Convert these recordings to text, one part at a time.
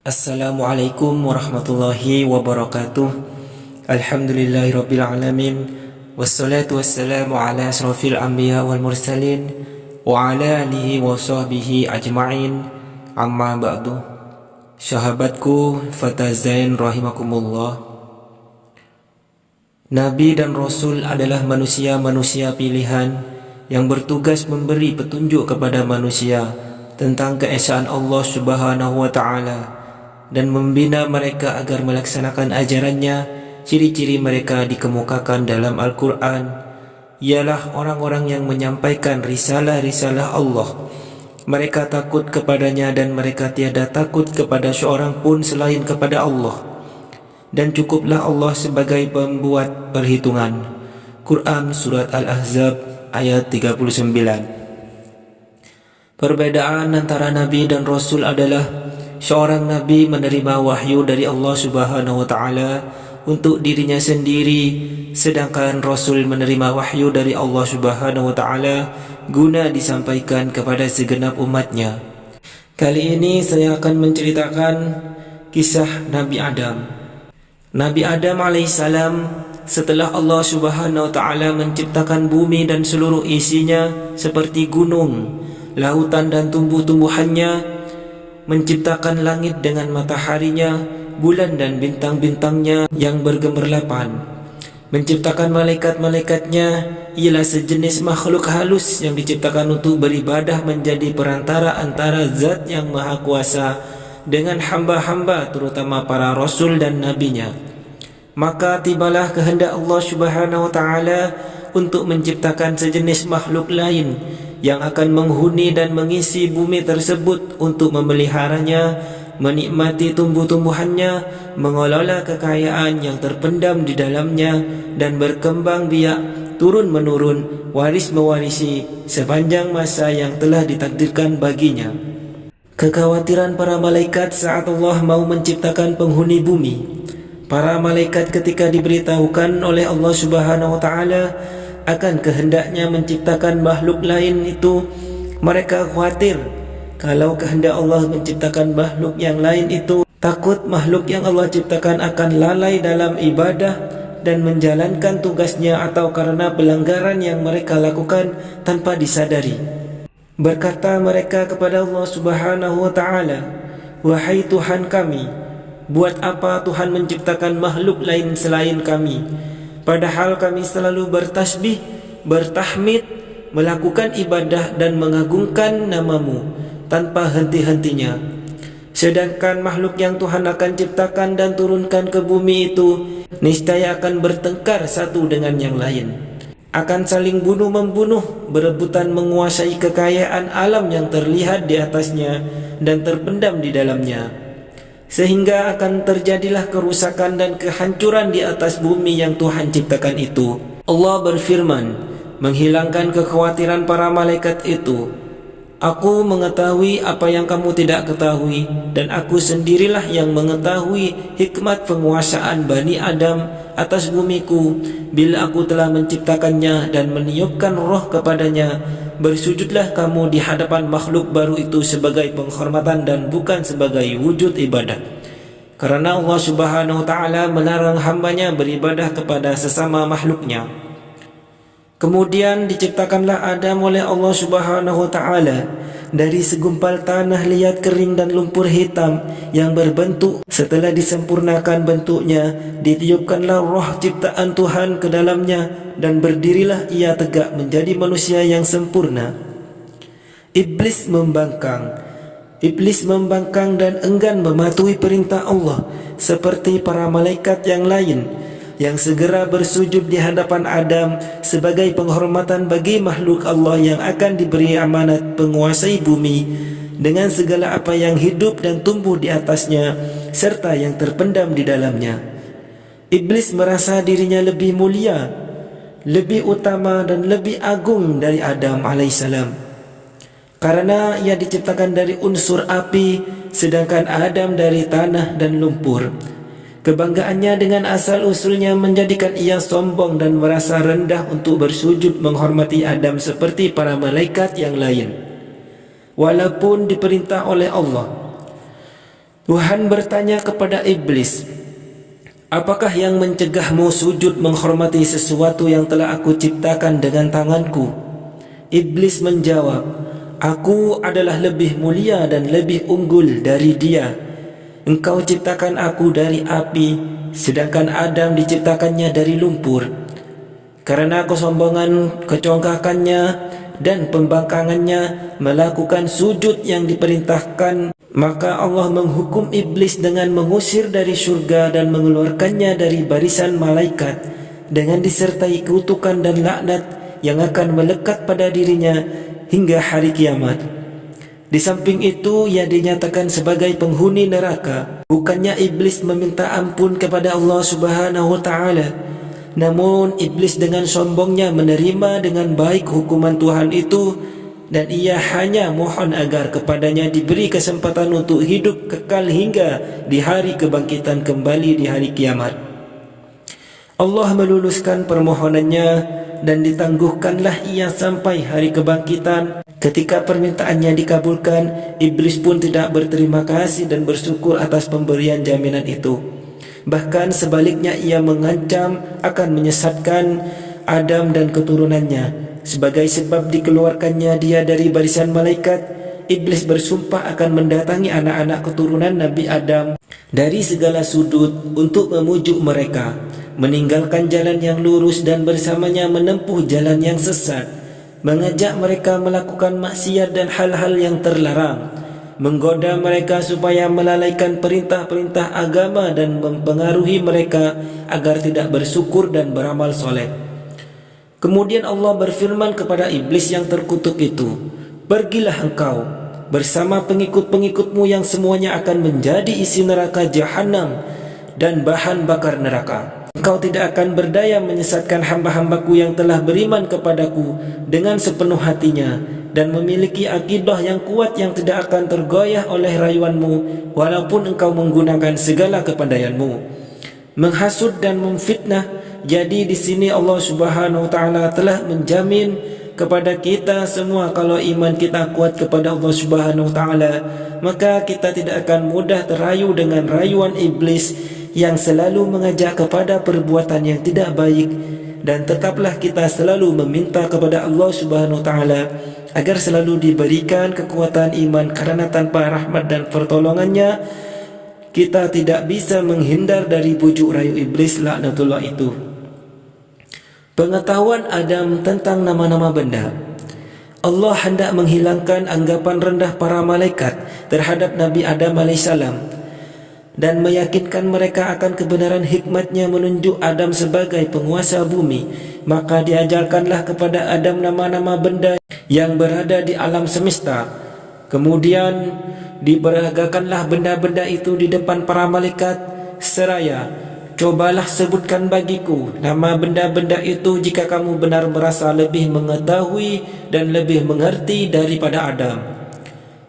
Assalamualaikum warahmatullahi wabarakatuh. Alhamdulillahirabbil alamin. Wassalatu wassalamu ala asrafil anbiya wal mursalin wa ala alihi wa sahbihi ajma'in. Amma ba'du. Sahabatku Fatazain rahimakumullah. Nabi dan Rasul adalah manusia-manusia pilihan yang bertugas memberi petunjuk kepada manusia tentang keesaan Allah Subhanahu wa taala dan membina mereka agar melaksanakan ajarannya. Ciri-ciri mereka dikemukakan dalam Al-Quran, ialah orang-orang yang menyampaikan risalah-risalah Allah. Mereka takut kepadanya dan mereka tiada takut kepada seorang pun selain kepada Allah. Dan cukuplah Allah sebagai pembuat perhitungan. Quran Surat Al-Ahzab ayat 39. Perbedaan antara Nabi dan Rasul adalah seorang Nabi menerima wahyu dari Allah Subhanahu wa taala untuk dirinya sendiri, sedangkan Rasul menerima wahyu dari Allah Subhanahu wa taala guna disampaikan kepada segenap umatnya. Kali ini saya akan menceritakan kisah Nabi Adam. Nabi Adam alaihissalam, setelah Allah Subhanahu wa taala menciptakan bumi dan seluruh isinya seperti gunung, lautan dan tumbuh-tumbuhannya, menciptakan langit dengan mataharinya, bulan dan bintang-bintangnya yang bergemerlapan, menciptakan malaikat-malaikatnya, ialah sejenis makhluk halus yang diciptakan untuk beribadah menjadi perantara antara Zat yang Maha Kuasa dengan hamba-hamba, terutama para Rasul dan Nabinya. Maka tibalah kehendak Allah Subhanahu wa taala untuk menciptakan sejenis makhluk lain yang akan menghuni dan mengisi bumi tersebut untuk memeliharanya, menikmati tumbuh-tumbuhannya, mengelola kekayaan yang terpendam di dalamnya, dan berkembang biak turun-menurun, waris-mewarisi sepanjang masa yang telah ditakdirkan baginya. Kekhawatiran para malaikat saat Allah mau menciptakan penghuni bumi. Para malaikat ketika diberitahukan oleh Allah Subhanahu wa taala akan kehendaknya menciptakan makhluk lain itu, mereka khawatir kalau kehendak Allah menciptakan makhluk yang lain itu, takut makhluk yang Allah ciptakan akan lalai dalam ibadah dan menjalankan tugasnya, atau karena pelanggaran yang mereka lakukan tanpa disadari. Berkata mereka kepada Allah Subhanahu wa taala, "Wahai Tuhan kami, buat apa Tuhan menciptakan makhluk lain selain kami? Padahal kami selalu bertasbih, bertahmid, melakukan ibadah dan mengagungkan namamu tanpa henti-hentinya. Sedangkan makhluk yang Tuhan akan ciptakan dan turunkan ke bumi itu niscaya akan bertengkar satu dengan yang lain, akan saling bunuh-membunuh, berebutan menguasai kekayaan alam yang terlihat di atasnya dan terpendam di dalamnya, sehingga akan terjadilah kerusakan dan kehancuran di atas bumi yang Tuhan ciptakan itu." Allah berfirman, menghilangkan kekhawatiran para malaikat itu, "Aku mengetahui apa yang kamu tidak ketahui, dan aku sendirilah yang mengetahui hikmat penguasaan Bani Adam atas bumiku. Bila aku telah menciptakannya dan meniupkan roh kepadanya, bersujudlah kamu di hadapan makhluk baru itu sebagai penghormatan dan bukan sebagai wujud ibadah. Karena Allah Subhanahu wa taala melarang hambanya beribadah kepada sesama makhluknya." Kemudian diciptakanlah Adam oleh Allah Subhanahu wa taala dari segumpal tanah liat kering dan lumpur hitam yang berbentuk. Setelah disempurnakan bentuknya, ditiupkanlah roh ciptaan Tuhan ke dalamnya, dan berdirilah ia tegak menjadi manusia yang sempurna. Iblis membangkang dan enggan mematuhi perintah Allah seperti para malaikat yang lain, yang segera bersujud di hadapan Adam sebagai penghormatan bagi makhluk Allah yang akan diberi amanat penguasai bumi dengan segala apa yang hidup dan tumbuh di atasnya serta yang terpendam di dalamnya. Iblis merasa dirinya lebih mulia, lebih utama dan lebih agung dari Adam alaihissalam, karena ia diciptakan dari unsur api sedangkan Adam dari tanah dan lumpur. Kebanggaannya dengan asal-usulnya menjadikan ia sombong dan merasa rendah untuk bersujud menghormati Adam seperti para malaikat yang lain. Walaupun diperintah oleh Allah, Tuhan bertanya kepada iblis, apakah yang mencegahmu sujud menghormati sesuatu yang telah aku ciptakan dengan tanganku? Iblis menjawab, aku adalah lebih mulia dan lebih unggul dari dia. Engkau ciptakan aku dari api, sedangkan Adam diciptakannya dari lumpur. Karena kesombongan, kecongkakannya, dan pembangkangannya melakukan sujud yang diperintahkan, maka Allah menghukum iblis dengan mengusir dari surga dan mengeluarkannya dari barisan malaikat dengan disertai kutukan dan laknat yang akan melekat pada dirinya hingga hari kiamat. Di samping itu, ia dinyatakan sebagai penghuni neraka. Bukannya iblis meminta ampun kepada Allah Subhanahu wa Ta'ala, namun iblis dengan sombongnya menerima dengan baik hukuman Tuhan itu, dan ia hanya mohon agar kepadanya diberi kesempatan untuk hidup kekal hingga di hari kebangkitan kembali di hari kiamat. Allah meluluskan permohonannya dan ditangguhkanlah ia sampai hari kebangkitan. Ketika permintaannya dikabulkan, iblis pun tidak berterima kasih dan bersyukur atas pemberian jaminan itu. Bahkan sebaliknya, ia mengancam akan menyesatkan Adam dan keturunannya. Sebagai sebab dikeluarkannya dia dari barisan malaikat, iblis bersumpah akan mendatangi anak-anak keturunan Nabi Adam dari segala sudut untuk memujuk mereka meninggalkan jalan yang lurus dan bersamanya menempuh jalan yang sesat, mengajak mereka melakukan maksiat dan hal-hal yang terlarang, menggoda mereka supaya melalaikan perintah-perintah agama dan mempengaruhi mereka agar tidak bersyukur dan beramal soleh. Kemudian Allah berfirman kepada iblis yang terkutuk itu, pergilah engkau bersama pengikut-pengikutmu yang semuanya akan menjadi isi neraka jahanam dan bahan bakar neraka. Engkau tidak akan berdaya menyesatkan hamba-hambaku yang telah beriman kepadaku dengan sepenuh hatinya dan memiliki akidah yang kuat yang tidak akan tergoyah oleh rayuanmu walaupun engkau menggunakan segala kepandaianmu. Menghasut dan memfitnah. Jadi di sini Allah Subhanahu wa Ta'ala telah menjamin kepada kita semua kalau iman kita kuat kepada Allah Subhanahu wa Ta'ala, maka kita tidak akan mudah terayu dengan rayuan iblis yang selalu mengajak kepada perbuatan yang tidak baik. Dan tetaplah kita selalu meminta kepada Allah Subhanahu wa Ta'ala agar selalu diberikan kekuatan iman, karena tanpa rahmat dan pertolongannya kita tidak bisa menghindar dari bujuk rayu iblis laknatullah itu. Pengetahuan Adam tentang nama-nama benda. Allah hendak menghilangkan anggapan rendah para malaikat terhadap Nabi Adam alaihissalam dan meyakinkan mereka akan kebenaran hikmatnya menunjuk Adam sebagai penguasa bumi. Maka diajarkanlah kepada Adam nama-nama benda yang berada di alam semesta. Kemudian diperagakanlah benda-benda itu di depan para malaikat seraya, cobalah sebutkan bagiku nama benda-benda itu jika kamu benar merasa lebih mengetahui dan lebih mengerti daripada Adam.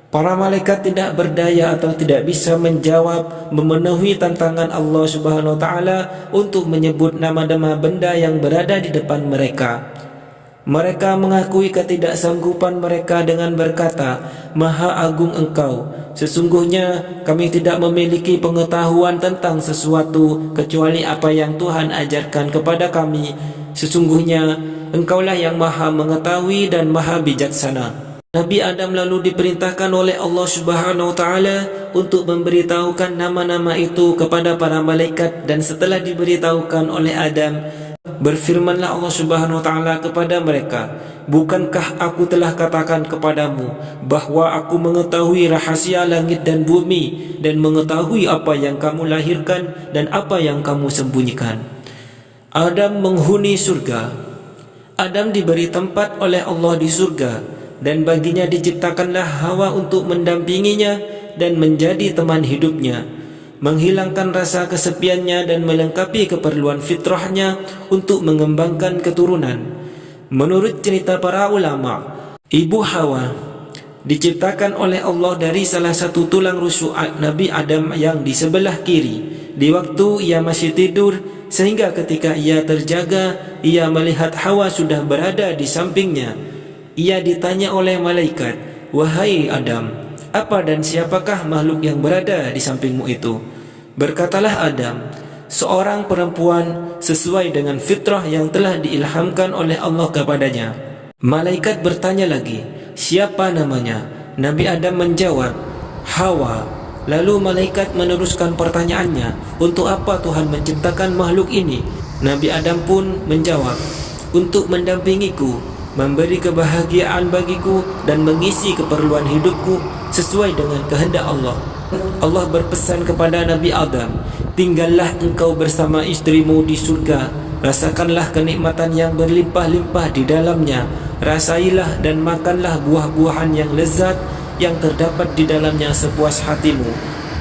Para malaikat tidak berdaya atau tidak bisa menjawab memenuhi tantangan Allah Subhanahu wa Ta'ala untuk menyebut nama-nama benda yang berada di depan mereka. Mereka mengakui ketidaksanggupan mereka dengan berkata, Maha Agung Engkau, sesungguhnya kami tidak memiliki pengetahuan tentang sesuatu kecuali apa yang Tuhan ajarkan kepada kami. Sesungguhnya Engkaulah yang Maha Mengetahui dan Maha Bijaksana. Nabi Adam lalu diperintahkan oleh Allah Subhanahu wa Ta'ala untuk memberitahukan nama-nama itu kepada para malaikat, dan setelah diberitahukan oleh Adam, berfirmanlah Allah Subhanahu wa Ta'ala kepada mereka, bukankah aku telah katakan kepadamu bahwa aku mengetahui rahasia langit dan bumi dan mengetahui apa yang kamu lahirkan dan apa yang kamu sembunyikan. Adam menghuni surga. Adam diberi tempat oleh Allah di surga, dan baginya diciptakanlah Hawa untuk mendampinginya dan menjadi teman hidupnya, menghilangkan rasa kesepiannya dan melengkapi keperluan fitrahnya untuk mengembangkan keturunan. Menurut cerita para ulama, Ibu Hawa diciptakan oleh Allah dari salah satu tulang rusuk Nabi Adam yang di sebelah kiri di waktu ia masih tidur, sehingga ketika ia terjaga, ia melihat Hawa sudah berada di sampingnya. Ia ditanya oleh malaikat, wahai Adam, apa dan siapakah makhluk yang berada di sampingmu itu? Berkatalah Adam, seorang perempuan sesuai dengan fitrah yang telah diilhamkan oleh Allah kepadanya. Malaikat bertanya lagi, siapa namanya? Nabi Adam menjawab, Hawa. Lalu malaikat meneruskan pertanyaannya, untuk apa Tuhan menciptakan makhluk ini? Nabi Adam pun menjawab, untuk mendampingiku, memberi kebahagiaan bagiku dan mengisi keperluan hidupku sesuai dengan kehendak Allah. Allah berpesan kepada Nabi Adam, tinggallah engkau bersama istrimu di surga, rasakanlah kenikmatan yang berlimpah-limpah di dalamnya, rasailah dan makanlah buah-buahan yang lezat yang terdapat di dalamnya sepuas hatimu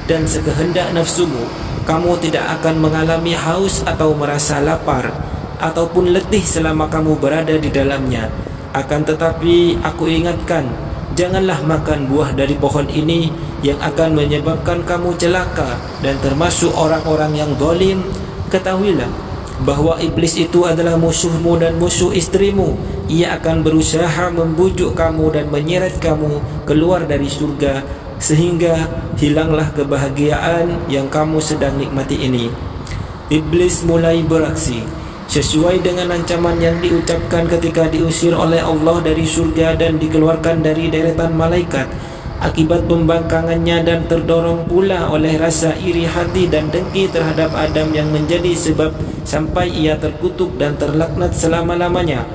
dan sekehendak nafsumu. Kamu tidak akan mengalami haus atau merasa lapar ataupun letih selama kamu berada di dalamnya. Akan tetapi aku ingatkan, janganlah makan buah dari pohon ini yang akan menyebabkan kamu celaka dan termasuk orang-orang yang zalim. Ketahuilah bahwa iblis itu adalah musuhmu dan musuh istrimu. Ia akan berusaha membujuk kamu dan menyeret kamu keluar dari surga, sehingga hilanglah kebahagiaan yang kamu sedang nikmati ini. Iblis mulai beraksi sesuai dengan ancaman yang diucapkan ketika diusir oleh Allah dari surga dan dikeluarkan dari deretan malaikat. Akibat pembangkangannya dan terdorong pula oleh rasa iri hati dan dengki terhadap Adam yang menjadi sebab sampai ia terkutuk dan terlaknat selama-lamanya.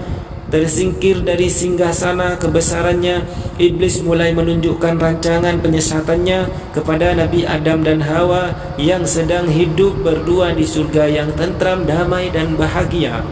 Tersingkir dari singgasana kebesarannya, iblis mulai menunjukkan rancangan penyesatannya kepada Nabi Adam dan Hawa yang sedang hidup berdua di surga yang tentram, damai dan bahagia.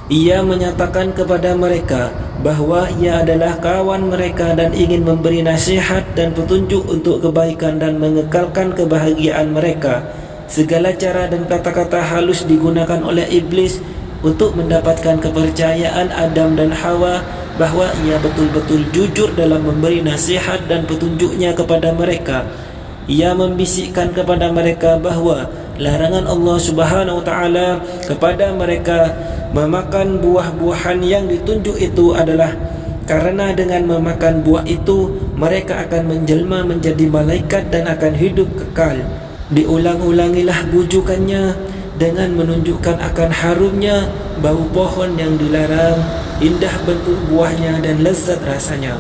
Ia menyatakan kepada mereka bahwa ia adalah kawan mereka dan ingin memberi nasihat dan petunjuk untuk kebaikan dan mengekalkan kebahagiaan mereka. Segala cara dan kata-kata halus digunakan oleh iblis untuk mendapatkan kepercayaan Adam dan Hawa bahwa ia betul-betul jujur dalam memberi nasihat dan petunjuknya kepada mereka. Ia membisikkan kepada mereka bahwa larangan Allah Subhanahu wa taala kepada mereka memakan buah-buahan yang ditunjuk itu adalah karena dengan memakan buah itu mereka akan menjelma menjadi malaikat dan akan hidup kekal. Diulang-ulangilah bujukannya dengan menunjukkan akan harumnya bau pohon yang dilarang, indah bentuk buahnya dan lezat rasanya,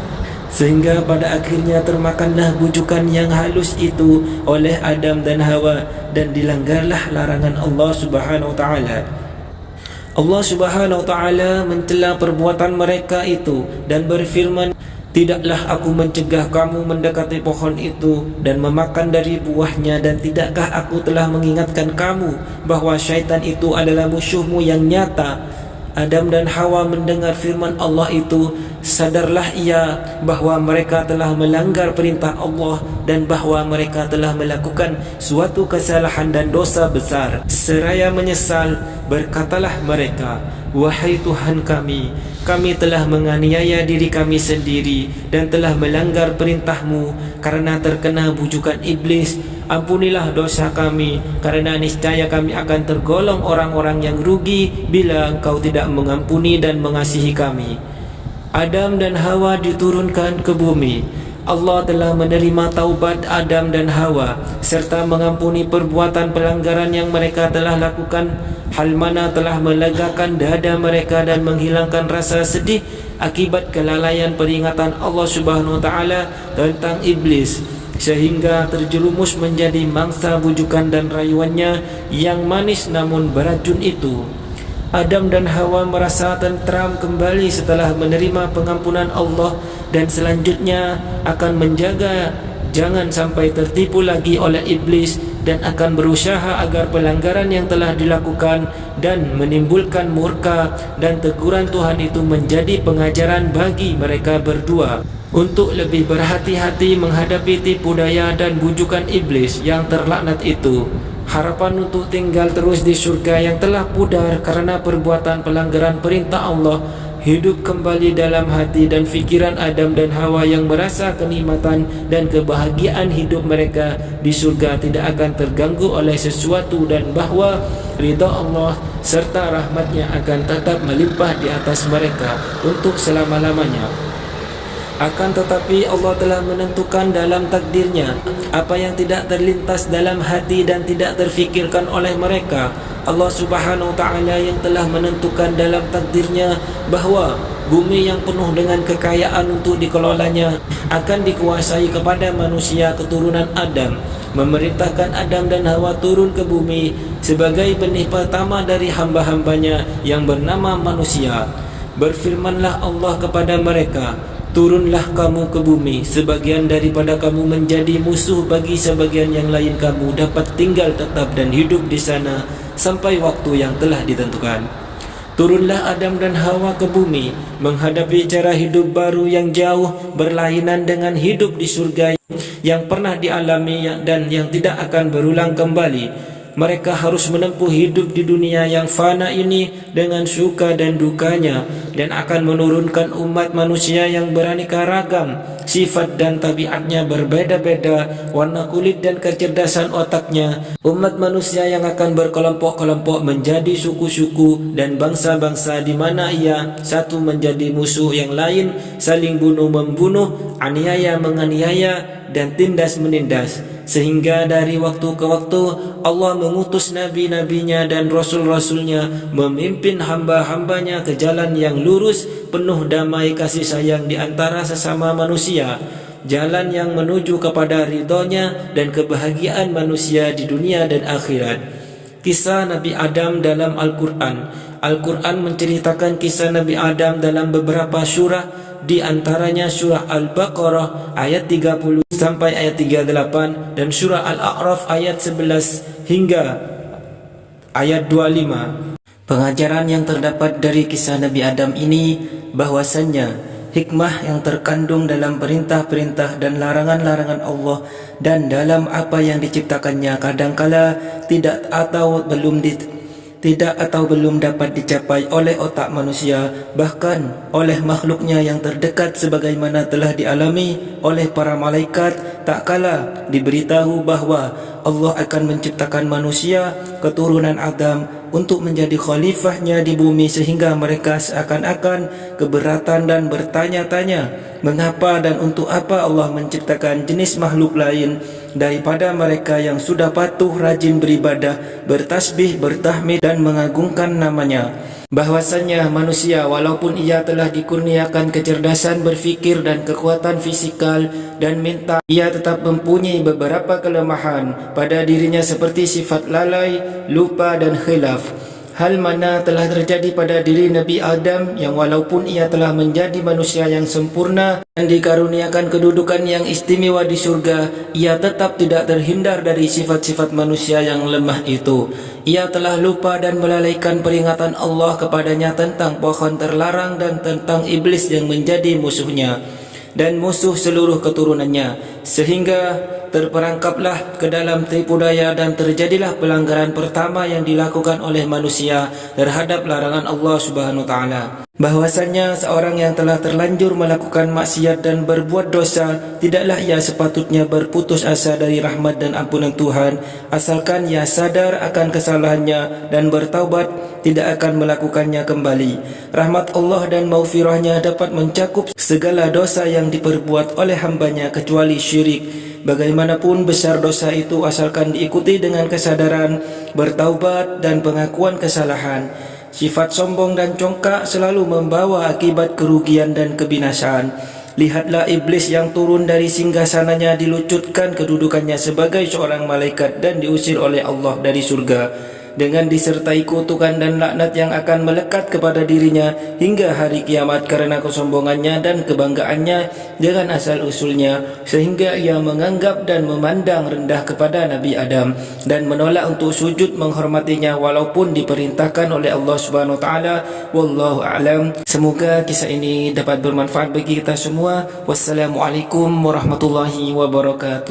sehingga pada akhirnya termakanlah bujukan yang halus itu oleh Adam dan Hawa dan dilanggarlah larangan Allah Subhanahu wa taala. Allah Subhanahu wa taala mencela perbuatan mereka itu dan berfirman, tidaklah aku mencegah kamu mendekati pohon itu dan memakan dari buahnya, dan tidakkah aku telah mengingatkan kamu bahwa syaitan itu adalah musuhmu yang nyata? Adam dan Hawa mendengar firman Allah itu, sadarlah ia bahwa mereka telah melanggar perintah Allah dan bahwa mereka telah melakukan suatu kesalahan dan dosa besar. Seraya menyesal, berkatalah mereka, wahai Tuhan kami, kami telah menganiaya diri kami sendiri dan telah melanggar perintah-Mu karena terkena bujukan iblis. Ampunilah dosa kami, karena niscaya kami akan tergolong orang-orang yang rugi bila Engkau tidak mengampuni dan mengasihi kami. Adam dan Hawa diturunkan ke bumi. Allah telah menerima taubat Adam dan Hawa serta mengampuni perbuatan pelanggaran yang mereka telah lakukan, hal mana telah melegakan dada mereka dan menghilangkan rasa sedih akibat kelalaian peringatan Allah Subhanahu wa taala tentang iblis, sehingga terjerumus menjadi mangsa bujukan dan rayuannya yang manis namun beracun itu. Adam dan Hawa merasa tentram kembali setelah menerima pengampunan Allah dan selanjutnya akan menjaga jangan sampai tertipu lagi oleh iblis dan akan berusaha agar pelanggaran yang telah dilakukan dan menimbulkan murka dan teguran Tuhan itu menjadi pengajaran bagi mereka berdua untuk lebih berhati-hati menghadapi tipu daya dan bujukan iblis yang terlaknat itu. Harapan untuk tinggal terus di surga yang telah pudar karena perbuatan pelanggaran perintah Allah hidup kembali dalam hati dan fikiran Adam dan Hawa yang merasa kenikmatan dan kebahagiaan hidup mereka di surga tidak akan terganggu oleh sesuatu, dan bahwa ridha Allah serta rahmatnya akan tetap melimpah di atas mereka untuk selama-lamanya. Akan tetapi Allah telah menentukan dalam takdirnya apa yang tidak terlintas dalam hati dan tidak terfikirkan oleh mereka. Allah Subhanahu wa taala yang telah menentukan dalam takdirnya bahawa bumi yang penuh dengan kekayaan untuk dikelolanya akan dikuasai kepada manusia keturunan Adam, memerintahkan Adam dan Hawa turun ke bumi sebagai benih pertama dari hamba-hambanya yang bernama manusia. Berfirmanlah Allah kepada mereka, turunlah kamu ke bumi, sebagian daripada kamu menjadi musuh bagi sebagian yang lain, kamu dapat tinggal tetap dan hidup di sana sampai waktu yang telah ditentukan. Turunlah Adam dan Hawa ke bumi menghadapi cara hidup baru yang jauh berlainan dengan hidup di surga yang pernah dialami dan yang tidak akan berulang kembali. Mereka harus menempuh hidup di dunia yang fana ini dengan suka dan dukanya, dan akan menurunkan umat manusia yang beraneka ragam, sifat dan tabiatnya berbeda-beda, warna kulit dan kecerdasan otaknya. Umat manusia yang akan berkelompok-kelompok menjadi suku-suku dan bangsa-bangsa, di mana ia satu menjadi musuh yang lain, saling bunuh-membunuh, aniaya-menganiaya, dan tindas-menindas. Sehingga dari waktu ke waktu Allah mengutus nabi-nabinya dan rasul-rasulnya memimpin hamba-hambanya ke jalan yang lurus, penuh damai kasih sayang di antara sesama manusia, jalan yang menuju kepada ridhonya dan kebahagiaan manusia di dunia dan akhirat. Kisah Nabi Adam dalam Al-Quran. Al-Quran menceritakan kisah Nabi Adam dalam beberapa surah, di antaranya surah Al-Baqarah ayat 30 sampai ayat 38 dan surah Al-A'raf ayat 11 hingga ayat 25. Pengajaran yang terdapat dari kisah Nabi Adam ini bahwasannya hikmah yang terkandung dalam perintah-perintah dan larangan-larangan Allah dan dalam apa yang diciptakannya kadangkala tidak atau belum dapat dicapai oleh otak manusia, bahkan oleh makhluknya yang terdekat, sebagaimana telah dialami oleh para malaikat tak kala diberitahu bahawa Allah akan menciptakan manusia keturunan Adam untuk menjadi khalifahnya di bumi, sehingga mereka seakan-akan keberatan dan bertanya-tanya mengapa dan untuk apa Allah menciptakan jenis makhluk lain daripada mereka yang sudah patuh, rajin beribadah, bertasbih, bertahmid dan mengagungkan namanya. Bahwasannya manusia walaupun ia telah dikurniakan kecerdasan berfikir dan kekuatan fisikal dan mental, ia tetap mempunyai beberapa kelemahan pada dirinya seperti sifat lalai, lupa dan khilaf. Hal mana telah terjadi pada diri Nabi Adam yang walaupun ia telah menjadi manusia yang sempurna dan dikaruniakan kedudukan yang istimewa di surga, ia tetap tidak terhindar dari sifat-sifat manusia yang lemah itu. Ia telah lupa dan melalaikan peringatan Allah kepadanya tentang pohon terlarang dan tentang iblis yang menjadi musuhnya dan musuh seluruh keturunannya, sehingga terperangkaplah ke dalam tipu daya dan terjadilah pelanggaran pertama yang dilakukan oleh manusia terhadap larangan Allah Subhanahu wa taala. Bahwasannya seorang yang telah terlanjur melakukan maksiat dan berbuat dosa, tidaklah ia sepatutnya berputus asa dari rahmat dan ampunan Tuhan, asalkan ia sadar akan kesalahannya dan bertaubat, tidak akan melakukannya kembali. Rahmat Allah dan maghfirahnya dapat mencakup segala dosa yang diperbuat oleh hambanya kecuali syirik. Bagaimanapun besar dosa itu, asalkan diikuti dengan kesadaran, bertaubat dan pengakuan kesalahan. Sifat sombong dan congkak selalu membawa akibat kerugian dan kebinasaan. Lihatlah iblis yang turun dari singgasananya, dilucutkan kedudukannya sebagai seorang malaikat dan diusir oleh Allah dari surga dengan disertai kutukan dan laknat yang akan melekat kepada dirinya hingga hari kiamat karena kesombongannya dan kebanggaannya dengan asal-usulnya, sehingga ia menganggap dan memandang rendah kepada Nabi Adam dan menolak untuk sujud menghormatinya walaupun diperintahkan oleh Allah Subhanahu wa taala. Wallahu a'lam. Semoga kisah ini dapat bermanfaat bagi kita semua. Wassalamualaikum warahmatullahi wabarakatuh.